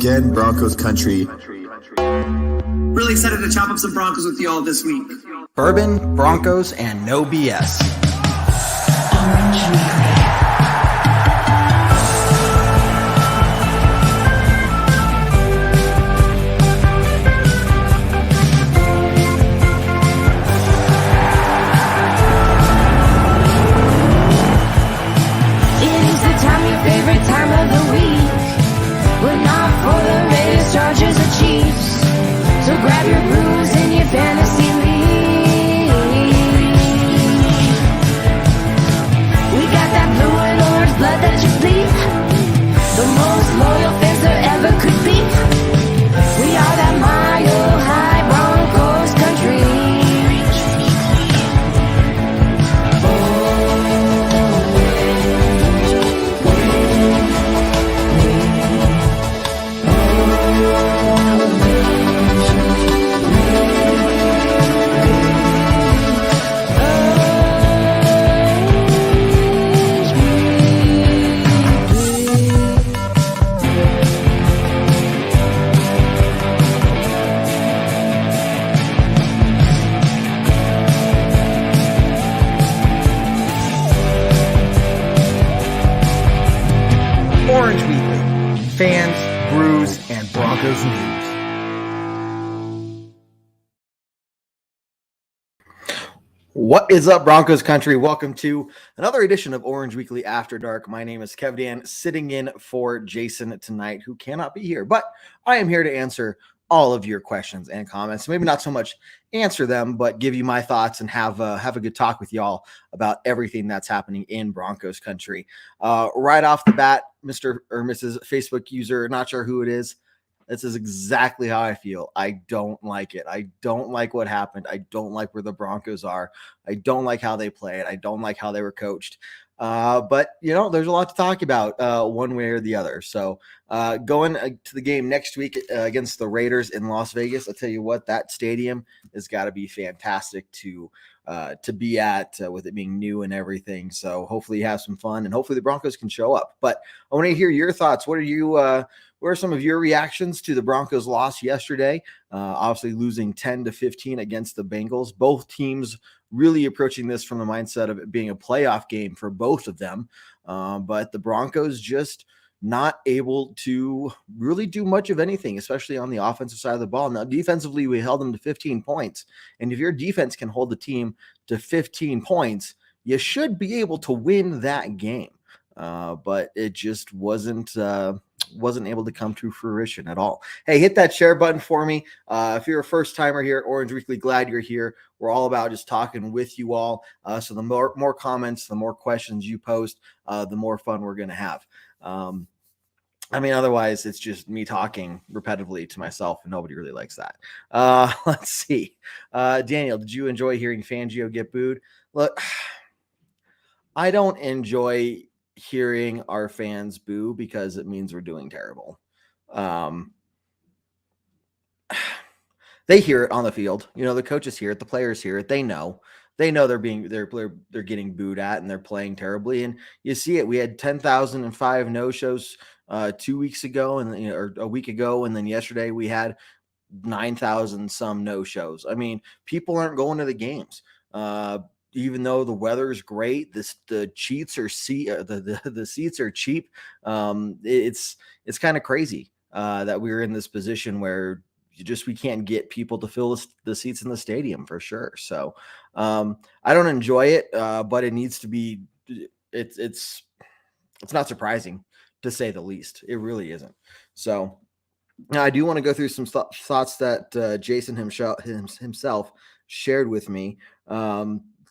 Again, Broncos country. Really excited to chop up some Broncos with you all this week. Bourbon, Broncos, and no BS. It is the time, your favorite time of the week. We're not for the Raiders, Chargers, or Chiefs. So grab your brews in your fantasy league. We got that blue and orange blood that you bleed. The most loyal fans there ever could be. We are that mile high Broncos country. Orange Weekly. Fans, brews, and Broncos news. What is up, Broncos country? Welcome to another edition of Orange Weekly After Dark. My name is KevDan, sitting in for Jason tonight, who cannot be here, but I am here to answer all of your questions and comments. Maybe not so much answer them, but give you my thoughts and have a good talk with y'all about everything that's happening in Broncos country. Right off the bat, Mr. or Mrs. Facebook user, not sure who it is. This is exactly how I feel. I don't like it. I don't like what happened. I don't like where the Broncos are. I don't like how they played. I don't like how they were coached. But, you know, there's a lot to talk about one way or the other. So going to the game next week against the Raiders in Las Vegas, I'll tell you what, that stadium has got to be fantastic to be at with it being new and everything. So hopefully you have some fun and hopefully the Broncos can show up. But I want to hear your thoughts. What are some of your reactions to the Broncos loss yesterday? Obviously losing 10-15 against the Bengals. Both teams really approaching this from the mindset of it being a playoff game for both of them. But the Broncos just not able to really do much of anything, especially on the offensive side of the ball. Now, defensively, we held them to 15 points. And if your defense can hold the team to 15 points, you should be able to win that game. But it just wasn't able to come to fruition at all. Hey, hit that share button for me. If you're a first timer here at Orange Weekly, glad you're here. We're all about just talking with you all. So the more comments, the more questions you post, the more fun we're going to have. Otherwise it's just me talking repetitively to myself and nobody really likes that. Let's see. Daniel, did you enjoy hearing Fangio get booed? Look, I don't enjoy hearing our fans boo because it means we're doing terrible. They hear it on the field. You know, the coaches hear it, the players hear it. They know they're getting booed at and they're playing terribly. And you see it. We had 10,005 no-shows 2 weeks ago or a week ago. And then yesterday we had 9,000 some no-shows. I mean, people aren't going to the games. Even though the weather is great, the seats are cheap. It's kind of crazy that we're in this position where we can't get people to fill the seats in the stadium for sure. So I don't enjoy it, but it needs to be. It's not surprising to say the least. It really isn't. So now I do want to go through some thoughts that Jason himself shared with me.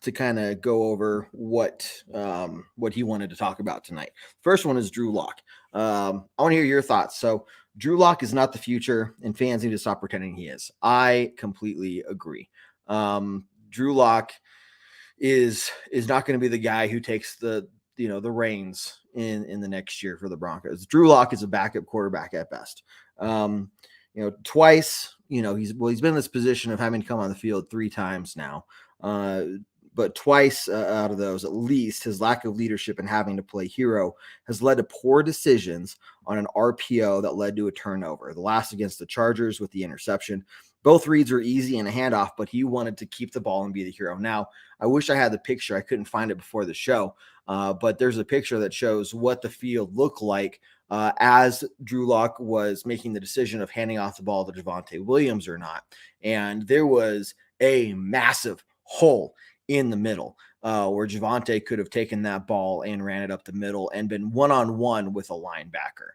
To kind of go over what he wanted to talk about tonight. First one is Drew Lock. I want to hear your thoughts. So Drew Lock is not the future, and fans need to stop pretending he is. I completely agree. Drew Lock is not going to be the guy who takes the reins in the next year for the Broncos. Drew Lock is a backup quarterback at best. Twice, he's been in this position of having to come on the field 3 times now. but twice out of those, at least, his lack of leadership and having to play hero has led to poor decisions on an RPO that led to a turnover. The last against the Chargers with the interception. Both reads were easy and a handoff, but he wanted to keep the ball and be the hero. Now, I wish I had the picture. I couldn't find it before the show, but there's a picture that shows what the field looked like as Drew Lock was making the decision of handing off the ball to Javonte Williams or not. And there was a massive hole in the middle where Javonte could have taken that ball and ran it up the middle and been one-on-one with a linebacker.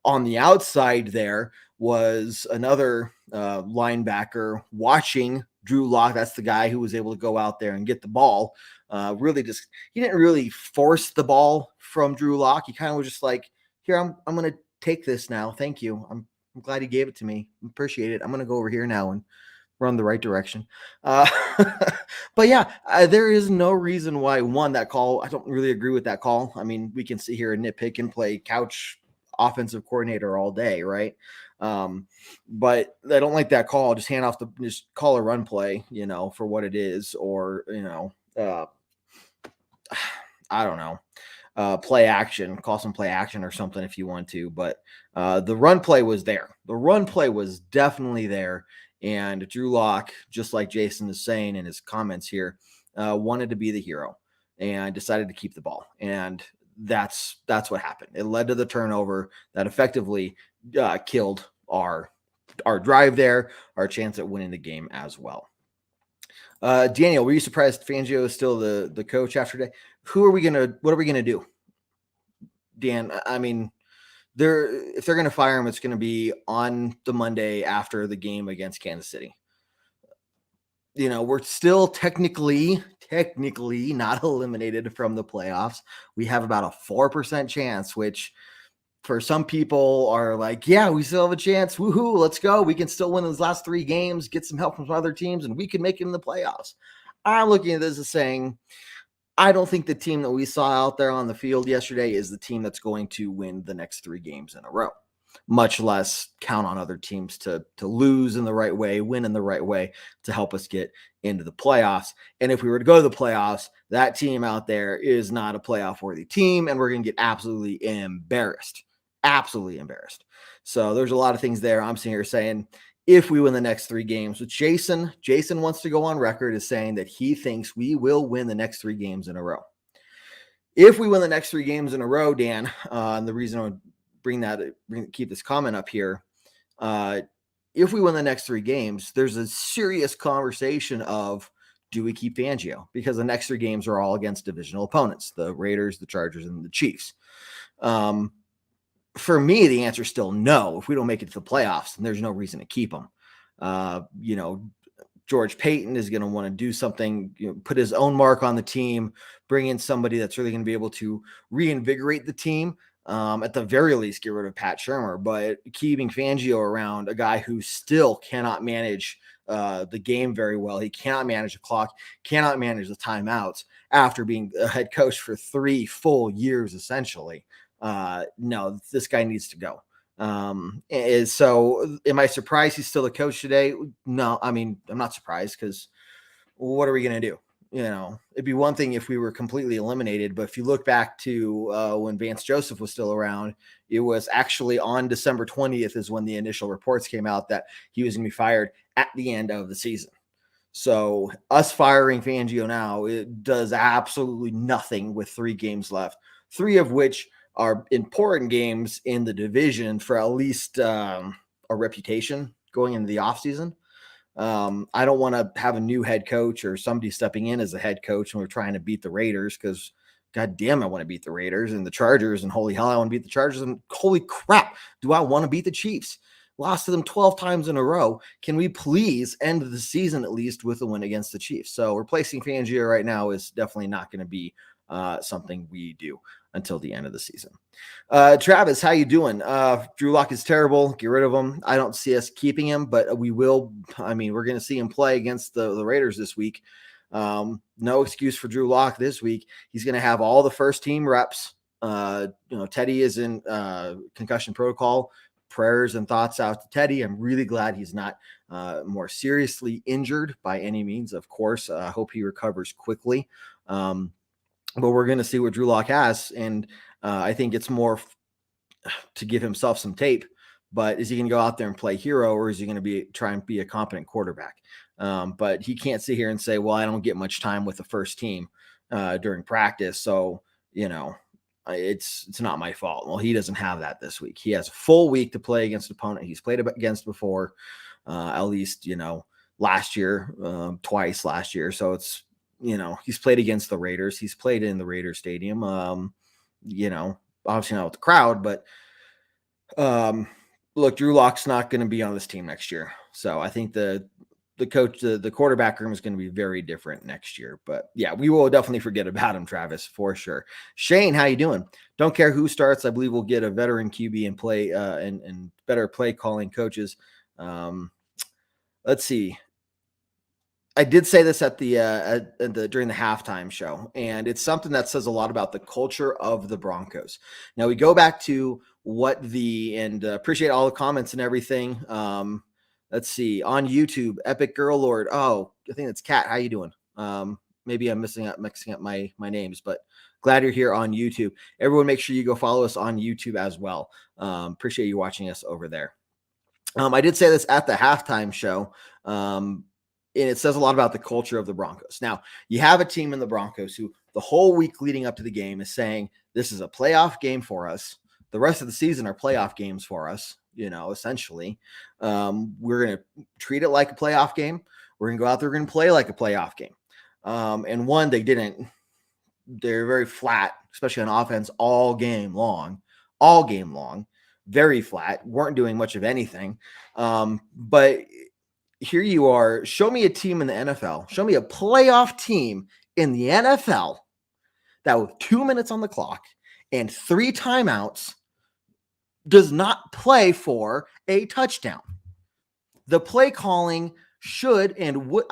On the outside there was another linebacker watching Drew Lock. That's the guy who was able to go out there and get the ball. He didn't really force the ball from Drew Lock. He kind of was just like, here, I'm going to take this now. Thank you. I'm glad he gave it to me. Appreciate it. I'm going to go over here now and run the right direction. But yeah, there is no reason why that call. I don't really agree with that call. I mean, we can sit here and nitpick and play couch offensive coordinator all day, right? But I don't like that call. Just just call a run play, for what it is, or, I don't know, play action, call some play action or something if you want to. But the run play was there. The run play was definitely there. And Drew Lock, just like Jason is saying in his comments here, wanted to be the hero and decided to keep the ball. And that's what happened. It led to the turnover that effectively killed our drive there, our chance at winning the game as well. Daniel, were you surprised Fangio is still the coach after today? What are we gonna do? Dan, I mean, if they're gonna fire him, it's gonna be on the Monday after the game against Kansas City. We're still technically not eliminated from the playoffs. We have about a 4% chance, which for some people are like, yeah, we still have a chance. Woohoo, let's go. We can still win those last 3 games, get some help from some other teams, and we can make it in the playoffs. I'm looking at this as saying, I don't think the team that we saw out there on the field yesterday is the team that's going to win the next 3 games in a row, much less count on other teams to lose in the right way, win in the right way to help us get into the playoffs. And if we were to go to the playoffs, that team out there is not a playoff worthy team, and we're going to get absolutely embarrassed. Absolutely embarrassed. So there's a lot of things there. I'm sitting here saying, if we win the next 3 games, with Jason wants to go on record as saying that he thinks we will win the next 3 games in a row. If we win the next 3 games in a row, Dan, and the reason I would keep this comment up here, if we win the next 3 games, there's a serious conversation of, do we keep Fangio? Because the next 3 games are all against divisional opponents, the Raiders, the Chargers, and the Chiefs. For me, the answer is still no. If we don't make it to the playoffs, then there's no reason to keep him. George Payton is going to want to do something, put his own mark on the team, bring in somebody that's really going to be able to reinvigorate the team. At the very least, get rid of Pat Shurmur, but keeping Fangio around, a guy who still cannot manage the game very well. He cannot manage the clock, cannot manage the timeouts after being a head coach for 3 full years, essentially. No, this guy needs to go. So am I surprised he's still the coach today? No, I mean, I'm not surprised, because what are we going to do? It'd be one thing if we were completely eliminated, but if you look back to when Vance Joseph was still around, it was actually on December 20th is when the initial reports came out that he was going to be fired at the end of the season. So us firing Fangio now, it does absolutely nothing with 3 games left, 3 of which are important games in the division for at least a reputation going into the offseason. I don't want to have a new head coach or somebody stepping in as a head coach when we're trying to beat the Raiders, because God damn, I want to beat the Raiders and the Chargers, and holy hell, I want to beat the Chargers, and holy crap, do I want to beat the Chiefs? Lost to them 12 times in a row. Can we please end the season at least with a win against the Chiefs? So replacing Fangio right now is definitely not going to be something we do until the end of the season. Travis, how you doing? Drew Lock is terrible. Get rid of him. I don't see us keeping him, but we will. I mean, we're going to see him play against the Raiders this week. No excuse for Drew Lock this week. He's going to have all the first team reps. Teddy is in concussion protocol. prayers and thoughts out to Teddy. I'm really glad he's not more seriously injured by any means. Of course, I hope he recovers quickly. But we're going to see what Drew Lock has. And I think it's more to give himself some tape. But is he going to go out there and play hero, or is he going to try and be a competent quarterback? But he can't sit here and say, well, I don't get much time with the first team during practice. So, it's not my fault. Well, he doesn't have that this week. He has a full week to play against an opponent he's played against before, at least, last year, twice last year. So it's, he's played against the Raiders. He's played in the Raiders stadium, obviously not with the crowd, but look, Drew Lock's not going to be on this team next year. So I think the coach, the quarterback room is going to be very different next year. But yeah, we will definitely forget about him, Travis, for sure. Shane, how you doing? Don't care who starts. I believe we'll get a veteran QB and play and better play calling coaches. Let's see. I did say this at the during the halftime show, and it's something that says a lot about the culture of the Broncos. Now we go back to appreciate all the comments and everything. Let's see, on YouTube, Epic Girl Lord. Oh, I think it's Kat. How you doing? Maybe I'm mixing up my names, but glad you're here on YouTube. Everyone, make sure you go follow us on YouTube as well. Appreciate you watching us over there. I did say this at the halftime show, and it says a lot about the culture of the Broncos. Now, you have a team in the Broncos who the whole week leading up to the game is saying, this is a playoff game for us. The rest of the season are playoff games for us. Essentially, we're going to treat it like a playoff game. We're going to go out there, we're going to play like a playoff game. And one, they didn't. They're very flat, especially on offense all game long, very flat, weren't doing much of anything. But here you are. Show me a team in the NFL. Show me a playoff team in the NFL that with 2 minutes on the clock and 3 timeouts does not play for a touchdown. The play calling should and would.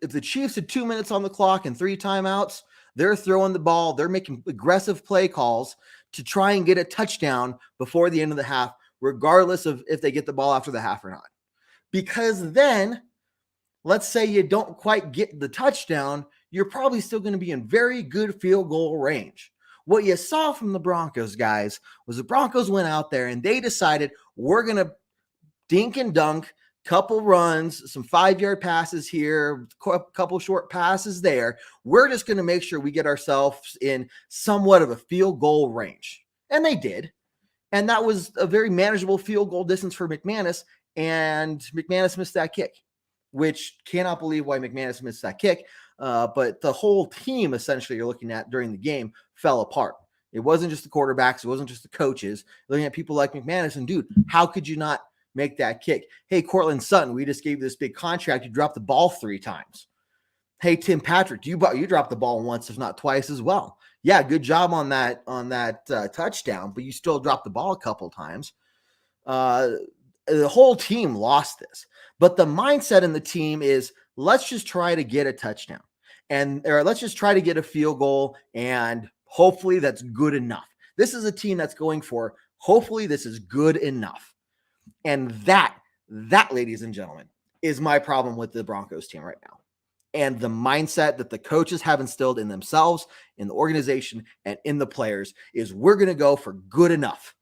If the Chiefs had 2 minutes on the clock and 3 timeouts, they're throwing the ball. They're making aggressive play calls to try and get a touchdown before the end of the half, regardless of if they get the ball after the half or not. Because then, let's say you don't quite get the touchdown, you're probably still going to be in very good field goal range. What you saw from the Broncos, guys, was the Broncos went out there and they decided we're going to dink and dunk, couple runs, some 5-yard passes here, a couple short passes there. We're just going to make sure we get ourselves in somewhat of a field goal range. And they did. And that was a very manageable field goal distance for McManus. And McManus missed that kick, which cannot believe why McManus missed that kick. But the whole team, essentially, you're looking at during the game fell apart. It wasn't just the quarterbacks. It wasn't just the coaches. Looking at people like McManus, and dude, how could you not make that kick? Hey, Cortland Sutton, we just gave you this big contract. You dropped the ball 3 times. Hey, Tim Patrick, you dropped the ball once, if not twice as well. Yeah, good job on that touchdown, but you still dropped the ball a couple times. The whole team lost this, but the mindset in the team is let's just try to get a touchdown or let's just try to get a field goal, and hopefully that's good enough. This is a team that's going for hopefully this is good enough. And that, ladies and gentlemen, is my problem with the Broncos team right now. And the mindset that the coaches have instilled in themselves, in the organization, and in the players is we're going to go for good enough.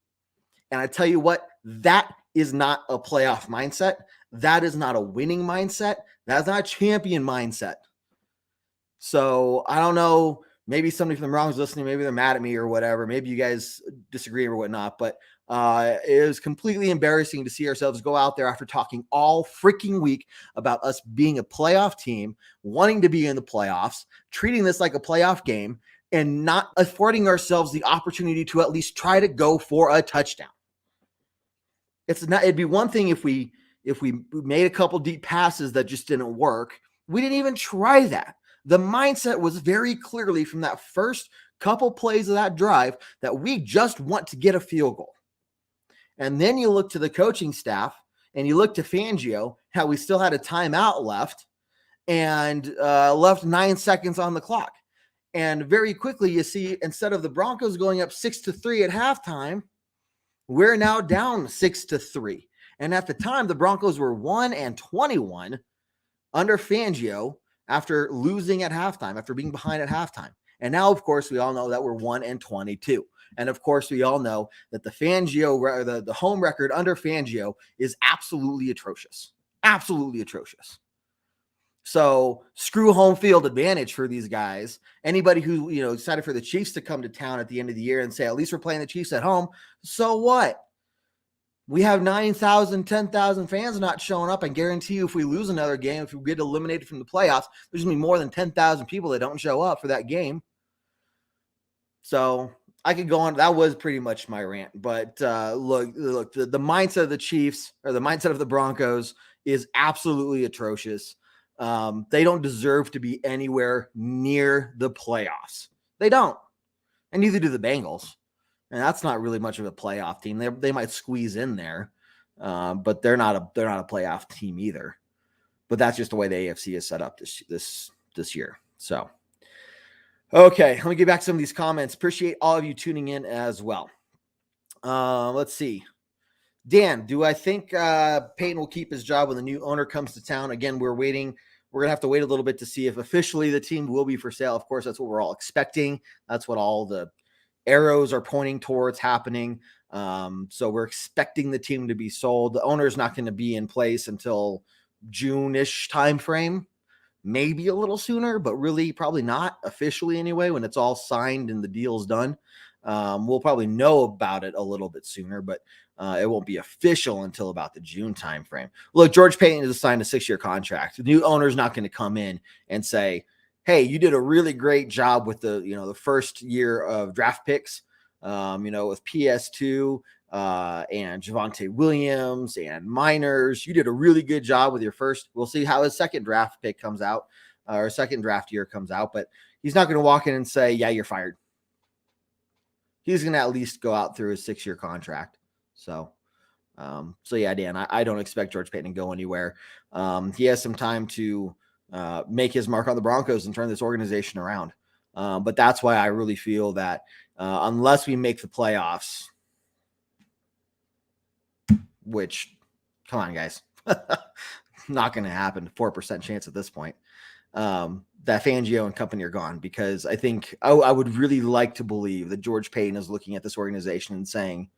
And I tell you what, that is not a playoff mindset. That is not a winning mindset. That's not a champion mindset. So I don't know. Maybe somebody from the Broncos listening, maybe they're mad at me or whatever. Maybe you guys disagree or whatnot. But it was completely embarrassing to see ourselves go out there after talking all freaking week about us being a playoff team, wanting to be in the playoffs, treating this like a playoff game, and not affording ourselves the opportunity to at least try to go for a touchdown. It'd be one thing if we made a couple deep passes that just didn't work. We didn't even try that. The mindset was very clearly from that first couple plays of that drive that we just want to get a field goal. And then you look to the coaching staff and you look to Fangio, how we still had a timeout left and left 9 seconds on the clock. And very quickly you see, instead of the Broncos going up 6-3 at halftime, We're now down 6-3. And at the time, the Broncos were 1-21 under Fangio after losing at halftime, after being behind at halftime. And now, of course, we all know that we're 1-22. And of course, we all know that the Fangio, the home record under Fangio is absolutely atrocious. Absolutely atrocious. So screw home field advantage for these guys. Anybody who, decided for the Chiefs to come to town at the end of the year and say, at least we're playing the Chiefs at home. So what? We have 9,000, 10,000 fans not showing up. I guarantee you if we lose another game, if we get eliminated from the playoffs, there's going to be more than 10,000 people that don't show up for that game. So I could go on. That was pretty much my rant. But look, the mindset of the Chiefs or the mindset of the Broncos is absolutely atrocious. They don't deserve to be anywhere near the playoffs. They don't. And neither do the Bengals. And that's not really much of a playoff team. They might squeeze in there, but they're not a playoff team either. But that's just the way the AFC is set up this year. So, okay, let me get back to some of these comments. Appreciate all of you tuning in as well. Let's see. Dan, do I think Peyton will keep his job when the new owner comes to town? Again, we're waiting. We're going to have to wait a little bit to see if officially the team will be for sale. Of course, that's what we're all expecting. That's what all the arrows are pointing towards happening. So we're expecting the team to be sold. The owner is not going to be in place until June-ish timeframe, maybe a little sooner, but really probably not officially anyway. When it's all signed and the deal's done, we'll probably know about it a little bit sooner, but it won't be official until about the June timeframe. Look, George Paton has signed a 6-year contract. The new owner is not going to come in and say, hey, you did a really great job with the first year of draft picks, with PS2 and Javonte Williams and Miners. You did a really good job with your first. We'll see how his second draft pick comes out, or second draft year comes out, but he's not going to walk in and say, yeah, you're fired. He's going to at least go out through his 6-year contract. So yeah, Dan, I don't expect George Paton to go anywhere. He has some time to make his mark on the Broncos and turn this organization around. But that's why I really feel that unless we make the playoffs, which, come on, guys, not going to happen. 4% chance at this point. That Fangio and company are gone, because I think I would really like to believe that George Paton is looking at this organization and saying,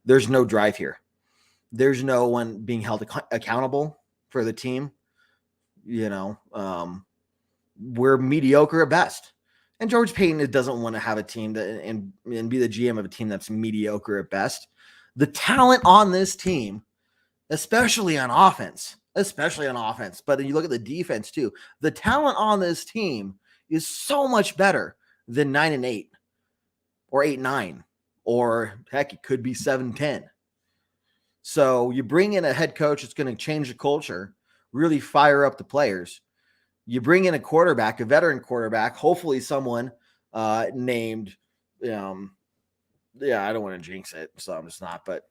there's no drive here. There's no one being held accountable for the team. We're mediocre at best. And George Paton doesn't want to have a team and be the GM of a team that's mediocre at best. The talent on this team, especially on offense, but then you look at the defense too. The talent on this team is so much better than 9-8 or 8-9, or heck, it could be 7-10. So you bring in a head coach that's going to change the culture, really fire up the players. You bring in a quarterback, a veteran quarterback, hopefully someone named, I don't want to jinx it, so I'm just not, but,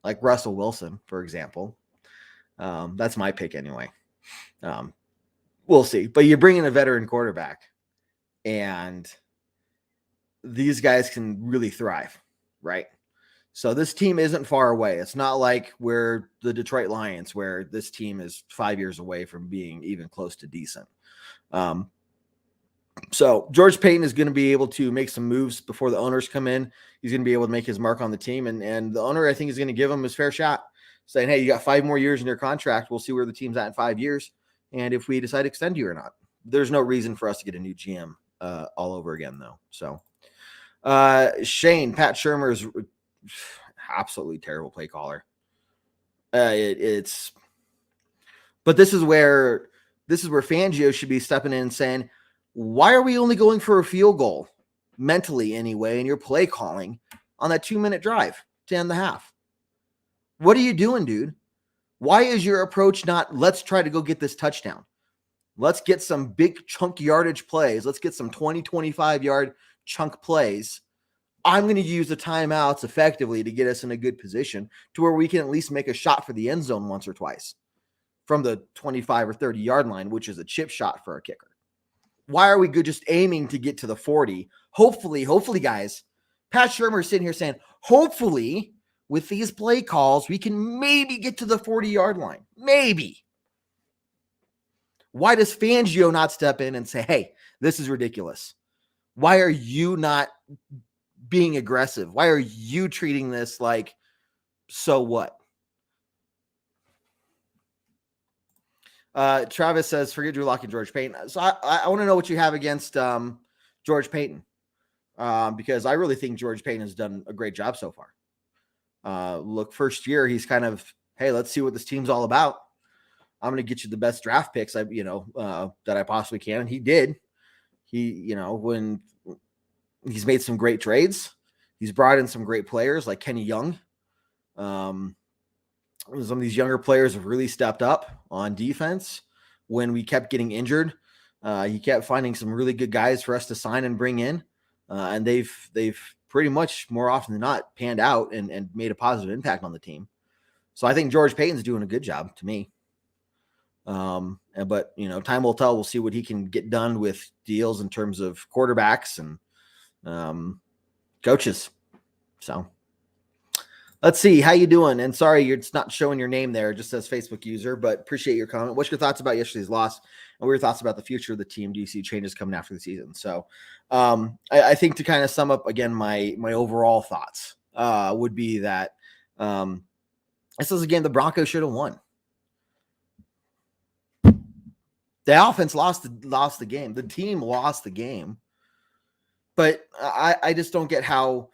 like Russell Wilson, for example. That's my pick anyway. We'll see. But you bring in a veteran quarterback, and these guys can really thrive, right? So this team isn't far away. It's not like we're the Detroit Lions, where this team is 5 years away from being even close to decent. So George Paton is going to be able to make some moves before the owners come in. He's going to be able to make his mark on the team. And the owner, I think, is going to give him his fair shot, saying, hey, you got 5 more years in your contract. We'll see where the team's at in 5 years. And if we decide to extend you or not, there's no reason for us to get a new GM all over again, though. So Shane, Pat Shurmur is absolutely terrible play caller. But this is where Fangio should be stepping in and saying, why are we only going for a field goal mentally anyway, and you're play calling on that 2-minute drive to end the half? What are you doing, dude? Why is your approach not, let's try to go get this touchdown? Let's get some big chunk yardage plays. Let's get some 20, 25-yard chunk plays. I'm going to use the timeouts effectively to get us in a good position to where we can at least make a shot for the end zone once or twice from the 25 or 30-yard line, which is a chip shot for a kicker. Why are we just aiming to get to the 40? Hopefully, guys, Pat Shurmur is sitting here saying, hopefully with these play calls, we can maybe get to the 40-yard line. Maybe. Why does Fangio not step in and say, hey, this is ridiculous? Why are you not being aggressive? Why are you treating this like, so what? Travis says, forget Drew Lock and George Paton. So I want to know what you have against George Paton, because I really think George Paton has done a great job so far. Look, first year, he's kind of, hey, let's see what this team's all about. I'm going to get you the best draft picks that I possibly can. And he did. When he's made some great trades, he's brought in some great players like Kenny Young. Some of these younger players have really stepped up on defense when we kept getting injured. He kept finding some really good guys for us to sign and bring in. And they've pretty much more often than not panned out and made a positive impact on the team. So I think George Paton's doing a good job to me. But time will tell. We'll see what he can get done with deals in terms of quarterbacks and coaches. So let's see. How you doing? And sorry, it's not showing your name there. It just says Facebook user, but appreciate your comment. What's your thoughts about yesterday's loss? And what are your thoughts about the future of the team? Do you see changes coming after the season? So I think to kind of sum up again, my overall thoughts would be that this is a game the Broncos should have won. The offense lost the game. The team lost the game. But I just don't get how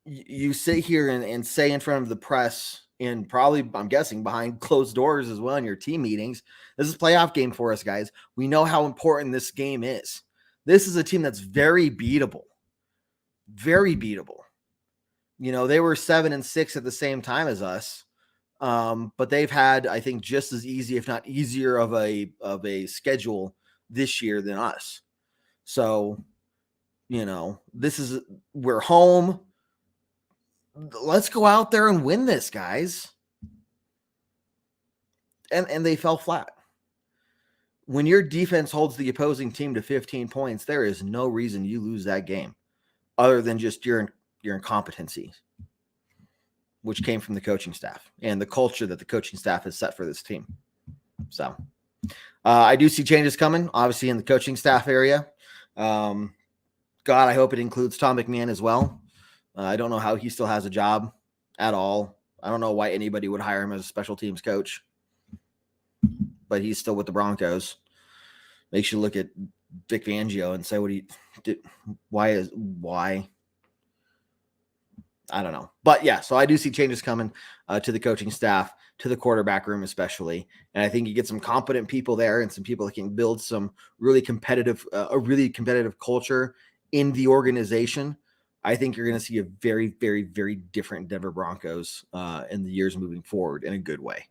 you sit here and say in front of the press and probably, I'm guessing, behind closed doors as well in your team meetings, this is a playoff game for us, guys. We know how important this game is. This is a team that's very beatable. Very beatable. They were 7-6 at the same time as us. But they've had, I think, just as easy, if not easier, of a schedule this year than us. So, we're home. Let's go out there and win this, guys. And they fell flat. When your defense holds the opposing team to 15 points, there is no reason you lose that game other than just your incompetency, which came from the coaching staff and the culture that the coaching staff has set for this team. So I do see changes coming, obviously, in the coaching staff area. God, I hope it includes Tom McMahon as well. I don't know how he still has a job at all. I don't know why anybody would hire him as a special teams coach, but he's still with the Broncos. Makes you look at Vic Fangio and say, what he did. Why? I don't know. But yeah, so I do see changes coming to the coaching staff, to the quarterback room especially. And I think you get some competent people there and some people that can build some really competitive, a really competitive culture in the organization. I think you're going to see a very, very, very different Denver Broncos in the years moving forward in a good way.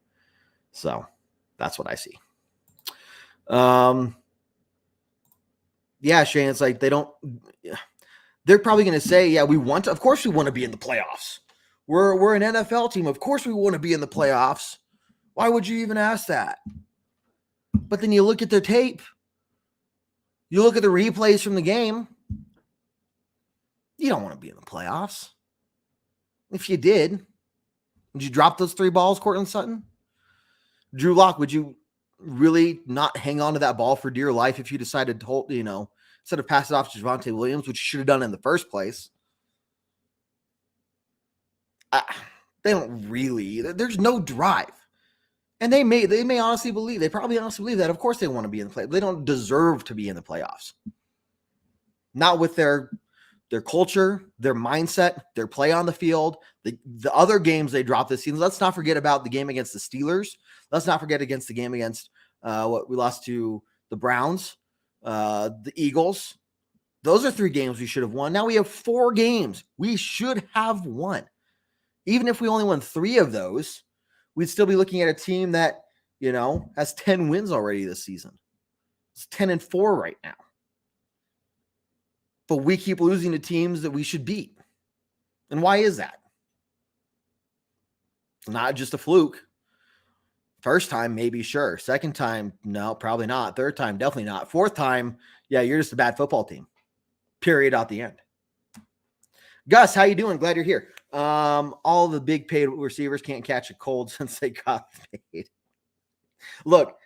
So that's what I see. Yeah, Shane, it's like they're probably going to say, yeah, of course we want to be in the playoffs. We're an NFL team. Of course we want to be in the playoffs. Why would you even ask that? But then you look at their tape. You look at the replays from the game. You don't want to be in the playoffs. If you did, would you drop those 3 balls, Cortland Sutton? Drew Lock, would you really not hang on to that ball for dear life if you decided to hold, instead of pass it off to Javonte Williams, which you should have done in the first place? They don't really. There's no drive. And they may honestly believe, they probably honestly believe that, of course, they want to be in the playoffs. They don't deserve to be in the playoffs. Not with their culture, their mindset, their play on the field, the other games they dropped this season. Let's not forget about the game against the Steelers. Let's not forget against the game against what we lost to the Browns, the Eagles. Those are 3 games we should have won. Now we have 4 games we should have won. Even if we only won 3 of those, we'd still be looking at a team that, has 10 wins already this season. It's 10-4 right now. But we keep losing to teams that we should beat. And why is that? Not just a fluke. First time, maybe, sure. Second time, no, probably not. Third time, definitely not. Fourth time, yeah, you're just a bad football team. Period, out the end. Gus, how you doing? Glad you're here. All the big paid receivers can't catch a cold since they got paid. Look,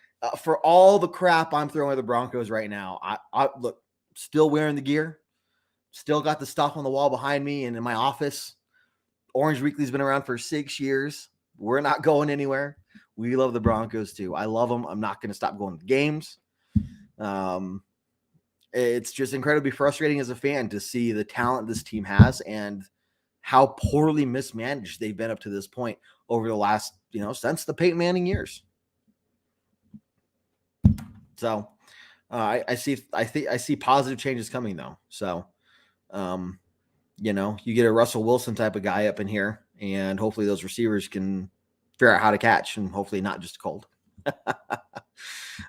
for all the crap I'm throwing at the Broncos right now, I look, still wearing the gear, still got the stuff on the wall behind me and in my office. Orange Weekly's been around for 6 years. We're not going anywhere. We love the Broncos too. I love them. I'm not going to stop going to games. It's just incredibly frustrating as a fan to see the talent this team has and how poorly mismanaged they've been up to this point over the last, since the Peyton Manning years. So I see positive changes coming though. So, you get a Russell Wilson type of guy up in here, and hopefully those receivers can figure out how to catch and hopefully not just cold.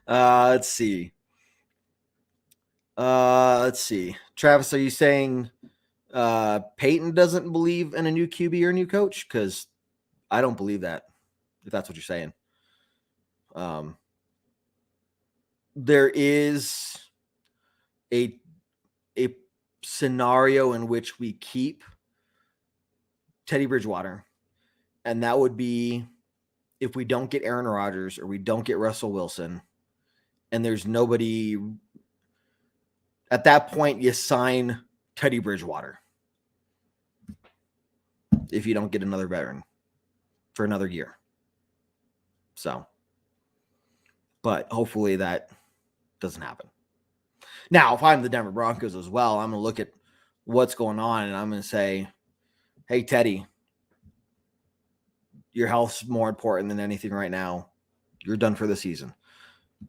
Let's see. Travis, are you saying Peyton doesn't believe in a new QB or a new coach? Because I don't believe that, if that's what you're saying. There is a scenario in which we keep Teddy Bridgewater, and that would be if we don't get Aaron Rodgers or we don't get Russell Wilson, and there's nobody. At that point, you sign Teddy Bridgewater if you don't get another veteran for another year. So, but hopefully that doesn't happen. Now, if I'm the Denver Broncos as well, I'm going to look at what's going on and I'm going to say, hey, Teddy, your health's more important than anything right now. You're done for the season.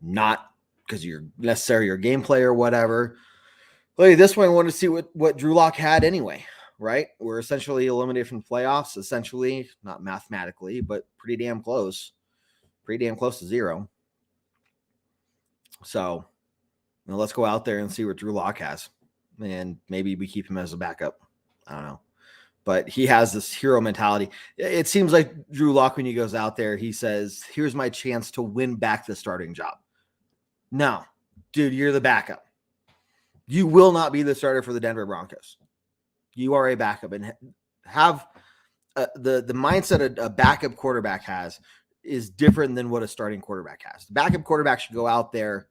Not because you're necessarily your game play or whatever. Look, this one I wanted to see what Drew Lock had anyway, right? We're essentially eliminated from the playoffs, essentially, not mathematically, but pretty damn close to zero. So, let's go out there and see what Drew Lock has. And maybe we keep him as a backup. I don't know. But he has this hero mentality. It seems like Drew Lock, when he goes out there, he says, here's my chance to win back the starting job. No, dude, you're the backup. You will not be the starter for the Denver Broncos. You are a backup, and have the mindset a backup quarterback has is different than what a starting quarterback has. The backup quarterback should go out there,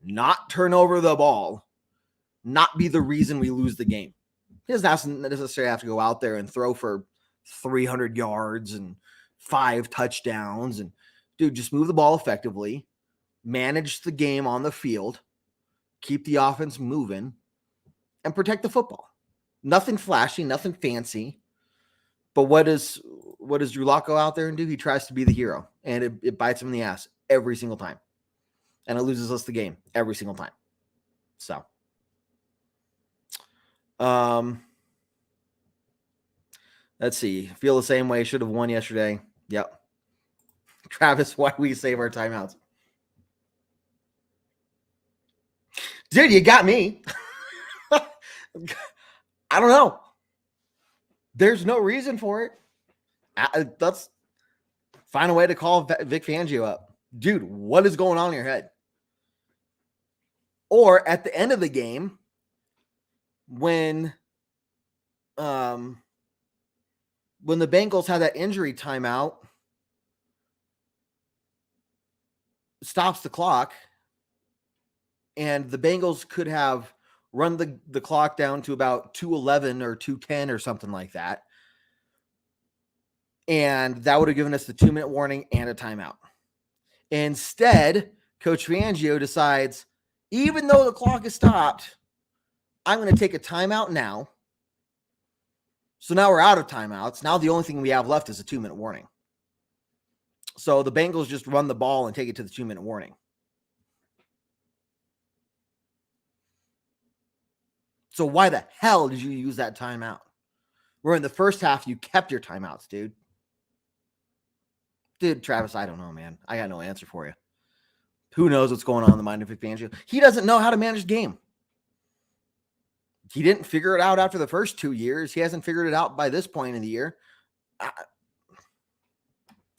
not turn over the ball, not be the reason we lose the game. He doesn't necessarily have to go out there and throw for 300 yards and 5 touchdowns. And dude, just move the ball effectively, manage the game on the field, keep the offense moving, and protect the football. Nothing flashy, nothing fancy. But what does Drew Lock go out there and do? He tries to be the hero, and it bites him in the ass every single time. And it loses us the game every single time. So, let's see. Feel the same way. Should have won yesterday. Yep. Travis, why do we save our timeouts? Dude, you got me. I don't know. There's no reason for it. Let's find a way to call Vic Fangio up. Dude, what is going on in your head? Or at the end of the game, when the Bengals had that injury timeout, stops the clock, and the Bengals could have run the clock down to about 2:11 or 2:10 or something like that. And that would have given us the 2-minute warning and a timeout. Instead, Coach Fangio decides, even though the clock is stopped, I'm going to take a timeout now. So now we're out of timeouts. Now the only thing we have left is a 2-minute warning. So the Bengals just run the ball and take it to the 2-minute warning. So why the hell did you use that timeout? Where in the first half, you kept your timeouts, dude. Dude, Travis, I don't know, man. I got no answer for you. Who knows what's going on in the mind of Vic Fangio? He doesn't know how to manage the game. He didn't figure it out after the first 2 years. He hasn't figured it out by this point in the year.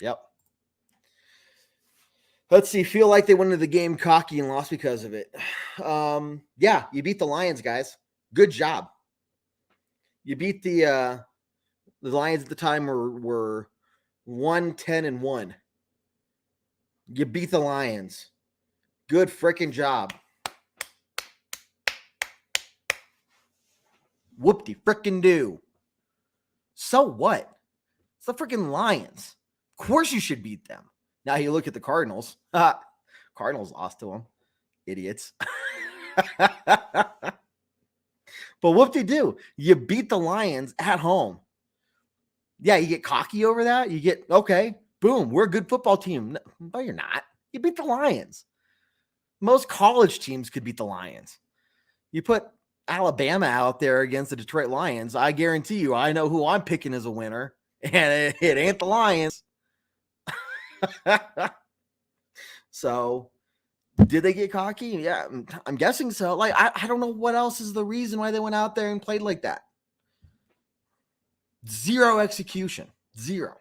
Yep. Let's see. Feel like they went into the game cocky and lost because of it. Yeah, you beat the Lions, guys. Good job. You beat the Lions at the time were 1-10-1. You beat the Lions. Good freaking job. Whoop-de frickin' do. So what? It's the freaking Lions. Of course you should beat them. Now you look at the Cardinals. Cardinals lost to them. Idiots. But whoop-de-do. You beat the Lions at home. Yeah, you get cocky over that. You get, okay, boom, we're a good football team. No, you're not. You beat the Lions. Most college teams could beat the Lions. You put Alabama out there against the Detroit Lions, I guarantee you, I know who I'm picking as a winner, and it ain't the Lions. So, did they get cocky? Yeah, I'm guessing so. Like, I don't know what else is the reason why they went out there and played like that. Zero execution. Zero.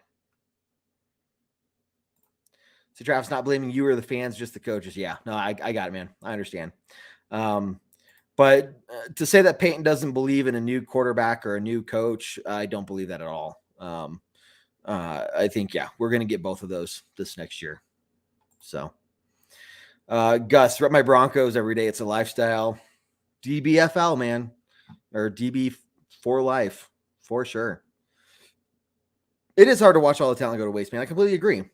So Travis, not blaming you or the fans, just the coaches. Yeah, no, I got it, man. I understand. But to say that Peyton doesn't believe in a new quarterback or a new coach, I don't believe that at all. I think, yeah, we're going to get both of those this next year. So, Gus, rep my Broncos every day. It's a lifestyle. DBFL, man, or DB for life, for sure. It is hard to watch all the talent go to waste, man. I completely agree.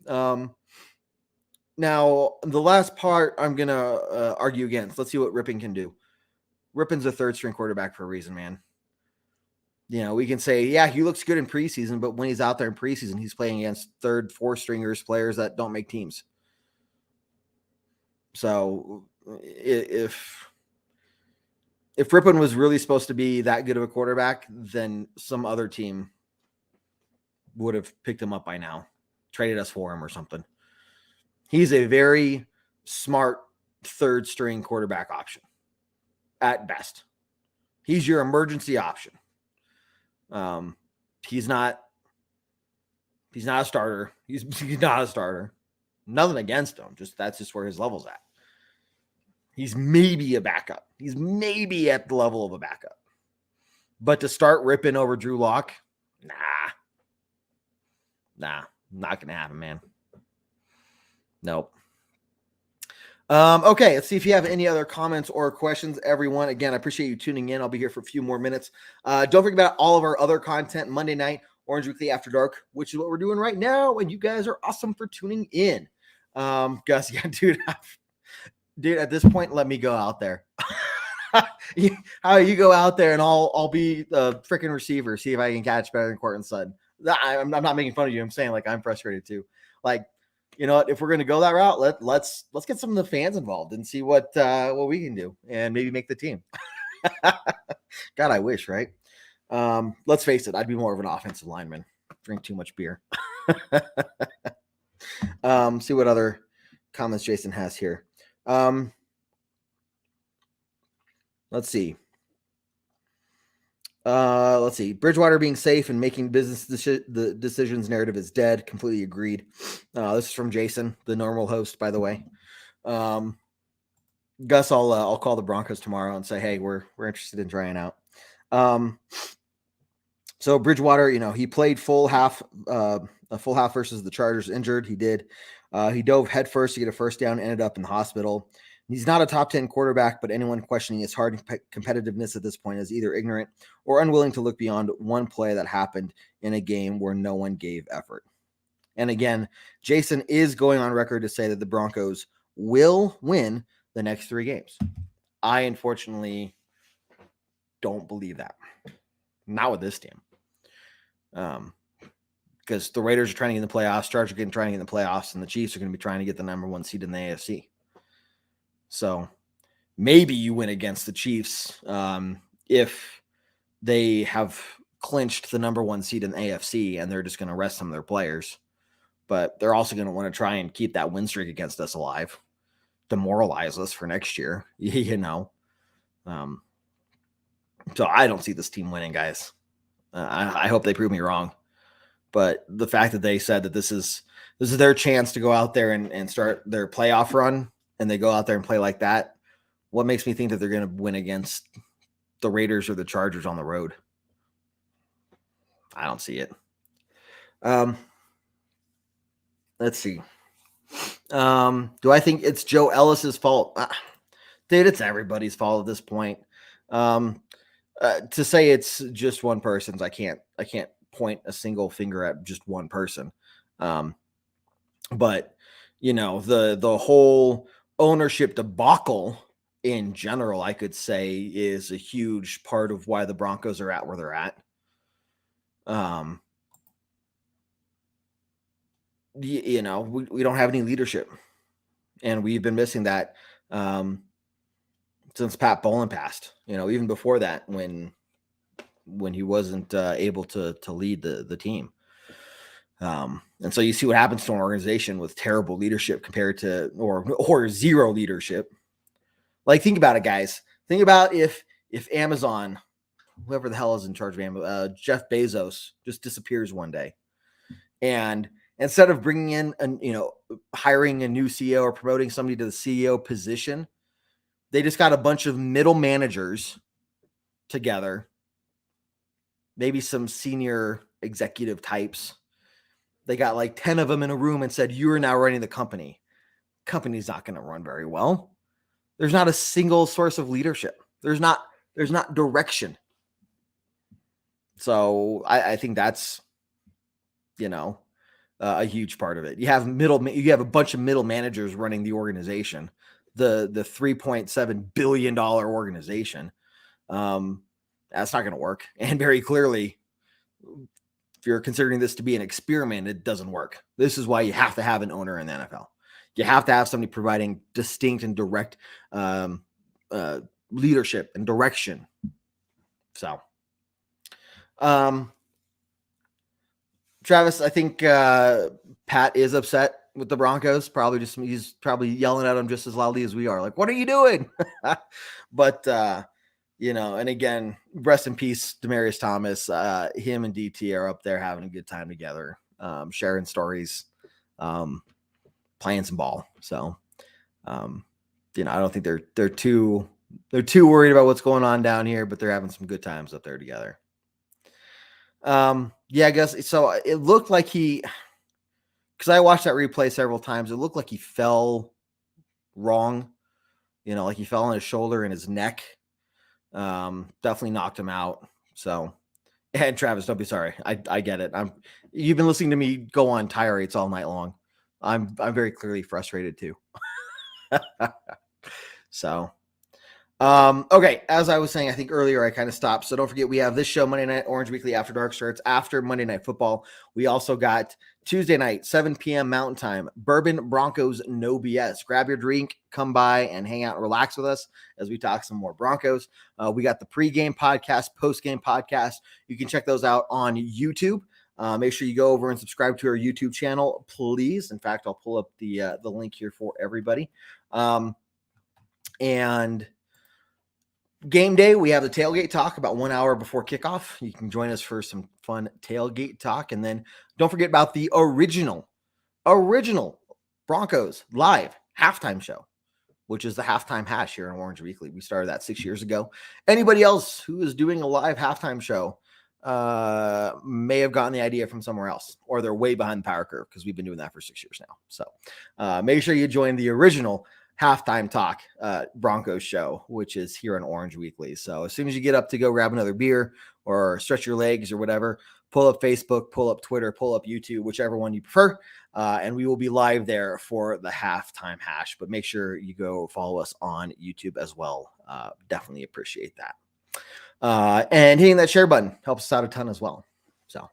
Now, the last part I'm going to argue against. Let's see what Rippon can do. Rippon's a third-string quarterback for a reason, man. You know, we can say, yeah, he looks good in preseason, but when he's out there in preseason, he's playing against third, fourth-stringers, players that don't make teams. So if Rippon was really supposed to be that good of a quarterback, then some other team would have picked him up by now, traded us for him or something. He's a very smart third-string quarterback option at best. He's your emergency option. He's not a starter. He's not a starter. Nothing against him. That's just where his level's at. He's maybe a backup. He's maybe at the level of a backup. But to start Rippon over Drew Lock, nah, not gonna happen, man. Nope. Okay, let's see if you have any other comments or questions, everyone. Again, I appreciate you tuning in. I'll be here for a few more minutes. Don't forget about all of our other content Monday night, Orange Weekly After Dark, which is what we're doing right now. And you guys are awesome for tuning in. Gus, yeah, dude, at this point, let me go out there. How you go out there and I'll be the freaking receiver, see if I can catch better than Cortland Sutton. I'm not making fun of you. I'm saying, like, I'm frustrated too. Like, you know what? If we're going to go that route, let's get some of the fans involved and see what we can do and maybe make the team. God, I wish, right? Let's face it, I'd be more of an offensive lineman. Drink too much beer. See what other comments Jason has here. Let's see. Bridgewater being safe and making business the decisions narrative is dead. Completely agreed. This is from Jason, the normal host, by the way. Gus, I'll call the Broncos tomorrow and say, hey, we're interested in trying out. So Bridgewater, you know, he played a full half versus the Chargers injured. He did. He dove headfirst to get a first down, ended up in the hospital. He's not a top 10 quarterback, but anyone questioning his hard competitiveness at this point is either ignorant or unwilling to look beyond one play that happened in a game where no one gave effort. And again, Jason is going on record to say that the Broncos will win the next 3 games. I unfortunately don't believe that. Not with this team. Because the Raiders are trying to get in the playoffs, Chargers are trying to get in the playoffs, and the Chiefs are going to be trying to get the number 1 seed in the AFC. So maybe you win against the Chiefs if they have clinched the number 1 seed in the AFC and they're just going to rest some of their players. But they're also going to want to try and keep that win streak against us alive, demoralize us for next year, you know. So I don't see this team winning, guys. I hope they prove me wrong. But the fact that they said that this is their chance to go out there and start their playoff run, and they go out there and play like that, what makes me think that they're going to win against the Raiders or the Chargers on the road? I don't see it. Let's see. Do I think it's Joe Ellis's fault? Dude, it's everybody's fault at this point. To say it's just one person's, I can't point a single finger at just one person. But the whole ownership debacle in general, I could say, is a huge part of why the Broncos are at where they're at. We don't have any leadership, and we've been missing that since Pat Bowlen passed. Even before that, when he wasn't able to lead the team. And so you see what happens to an organization with terrible leadership compared to or zero leadership. Like, think about it, guys. Think about if Amazon, whoever the hell is in charge of Amazon, Jeff Bezos, just disappears one day, and instead of bringing in hiring a new CEO or promoting somebody to the CEO position, they just got a bunch of middle managers together, maybe some senior executive types. They got like 10 of them in a room and said, "You are now running the company." Company's not going to run very well. There's not a single source of leadership. There's not direction. So I think that's, a huge part of it. You have a bunch of middle managers running the organization, the $3.7 billion organization. That's not going to work. And very clearly, if you're considering this to be an experiment, it doesn't work. This is why you have to have an owner in the NFL. You have to have somebody providing distinct and direct leadership and direction. So, Travis, I think Pat is upset with the Broncos. He's probably yelling at them just as loudly as we are. Like, what are you doing? But and again, rest in peace, Demaryius Thomas. Him and DT are up there having a good time together, sharing stories, playing some ball. So, I don't think they're too worried about what's going on down here, but they're having some good times up there together. I guess so. It looked like because I watched that replay several times. It looked like he fell wrong, like he fell on his shoulder and his neck. Definitely knocked him out. So, and Travis, don't be sorry. I get it. You've been listening to me go on tirades all night long. I'm very clearly frustrated too. So, okay. As I was saying, I think earlier I kind of stopped. So don't forget, we have this show Monday night, Orange Weekly After Dark starts after Monday Night Football. We also got Tuesday night, 7 p.m. Mountain Time, Bourbon Broncos No BS. Grab your drink, come by and hang out and relax with us as we talk some more Broncos. We got the pregame podcast, postgame podcast. You can check those out on YouTube. Make sure you go over and subscribe to our YouTube channel, please. In fact, I'll pull up the link here for everybody. And game day, we have the tailgate talk about 1 hour before kickoff. You can join us for some fun tailgate talk. And then don't forget about the original Broncos live halftime show, which is the halftime hash here on Orange Weekly. We started that 6 years ago. Anybody else who is doing a live halftime show may have gotten the idea from somewhere else, or they're way behind the power curve because we've been doing that for 6 years now. So make sure you join the original halftime talk Broncos show, which is here on Orange Weekly. So as soon as you get up to go grab another beer or stretch your legs or whatever, pull up Facebook, pull up Twitter, pull up YouTube, whichever one you prefer. And we will be live there for the halftime hash, but make sure you go follow us on YouTube as well. Definitely appreciate that. And hitting that share button helps us out a ton as well. So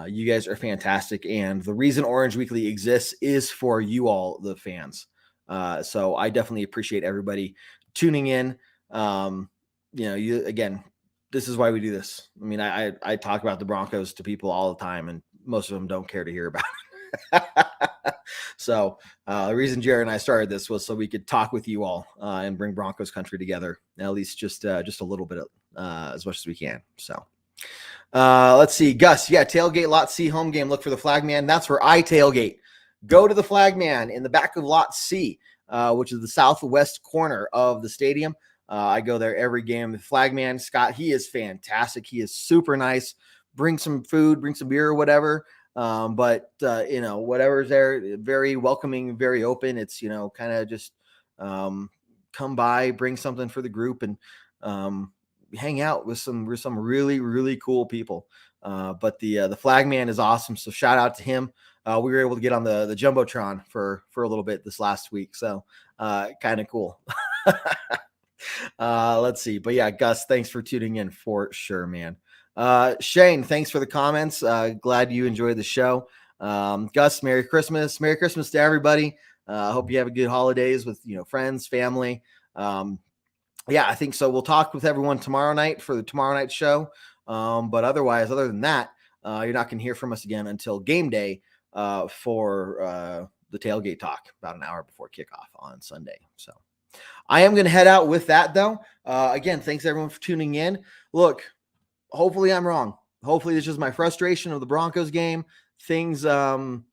you guys are fantastic. And the reason Orange Weekly exists is for you all, the fans. So I definitely appreciate everybody tuning in. Again, this is why we do this. I mean, I talk about the Broncos to people all the time, and most of them don't care to hear about it. So the reason Jared and I started this was so we could talk with you all and bring Broncos country together, at least just a little bit, as much as we can. So let's see, Gus. Yeah, tailgate lot C home game. Look for the flag man. That's where I tailgate. Go to the flag man in the back of lot C, which is the southwest corner of the stadium. I go there every game. The flag man, Scott, he is fantastic. He is super nice. bring some food, bring some beer or whatever. But whatever's there, very welcoming, very open. It's, kind of just come by, bring something for the group, and hang out with some really, really cool people. But the flag man is awesome. So shout out to him. We were able to get on the Jumbotron for a little bit this last week. So kind of cool. Let's see. But yeah, Gus, thanks for tuning in for sure, man. Shane, thanks for the comments. Glad you enjoyed the show. Gus, Merry Christmas. Merry Christmas to everybody. Hope you have a good holidays with, friends, family. Yeah, I think so. We'll talk with everyone tomorrow night for the tomorrow night show. But otherwise, other than that, you're not going to hear from us again until game day for the tailgate talk about an hour before kickoff on Sunday. So I am going to head out with that, though. Again, thanks everyone for tuning in. Look, hopefully I'm wrong. Hopefully it's just my frustration of the Broncos game. Things turn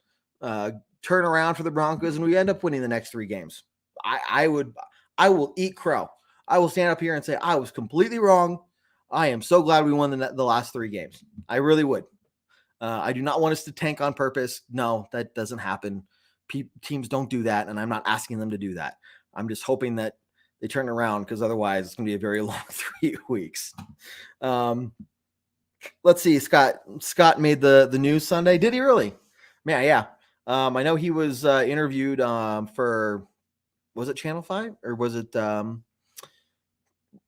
around for the Broncos and we end up winning the next 3 games. I will eat crow. I will stand up here and say I was completely wrong. I am so glad we won the last 3 games. I really would. I do not want us to tank on purpose. No, that doesn't happen. Teams don't do that, and I'm not asking them to do that. I'm just hoping that they turn around, because otherwise it's going to be a very long 3 weeks. Let's see. Scott made the news Sunday. Did he really? Man, yeah. I know he was interviewed for, was it Channel 5 or was it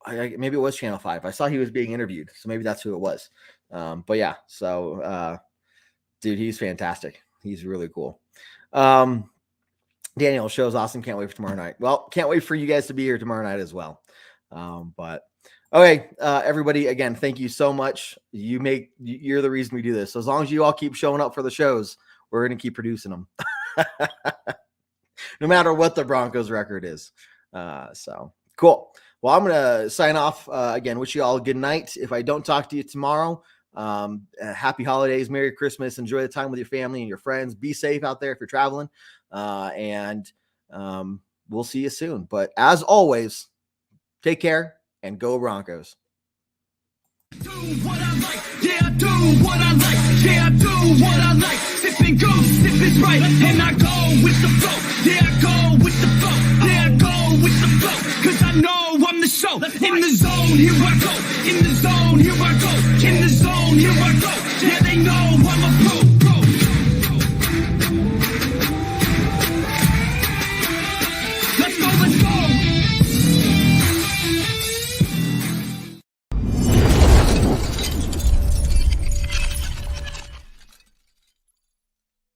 maybe it was Channel 5. I saw he was being interviewed, so maybe that's who it was. But yeah, so dude, he's fantastic. He's really cool. Daniel, show's awesome. Can't wait for tomorrow night. Well, can't wait for you guys to be here tomorrow night as well. But okay, everybody, again, thank you so much. You're the reason we do this. So as long as you all keep showing up for the shows, we're going to keep producing them. No matter what the Broncos record is. So cool. Well, I'm going to sign off again. Wish you all a good night. If I don't talk to you tomorrow, happy holidays, Merry Christmas. Enjoy the time with your family and your friends. Be safe out there if you're traveling. And we'll see you soon. But as always, take care and go Broncos. Do what I like, yeah, I do what I like, yeah, I do what I like. Sipping goose, if it's right, and I go with the flow, yeah, I go with the flow, yeah, I go with the flow, cause I know I'm the show. In the zone, here I go, in the zone, here I go, in the zone, here I go, yeah, they know I'm a pro.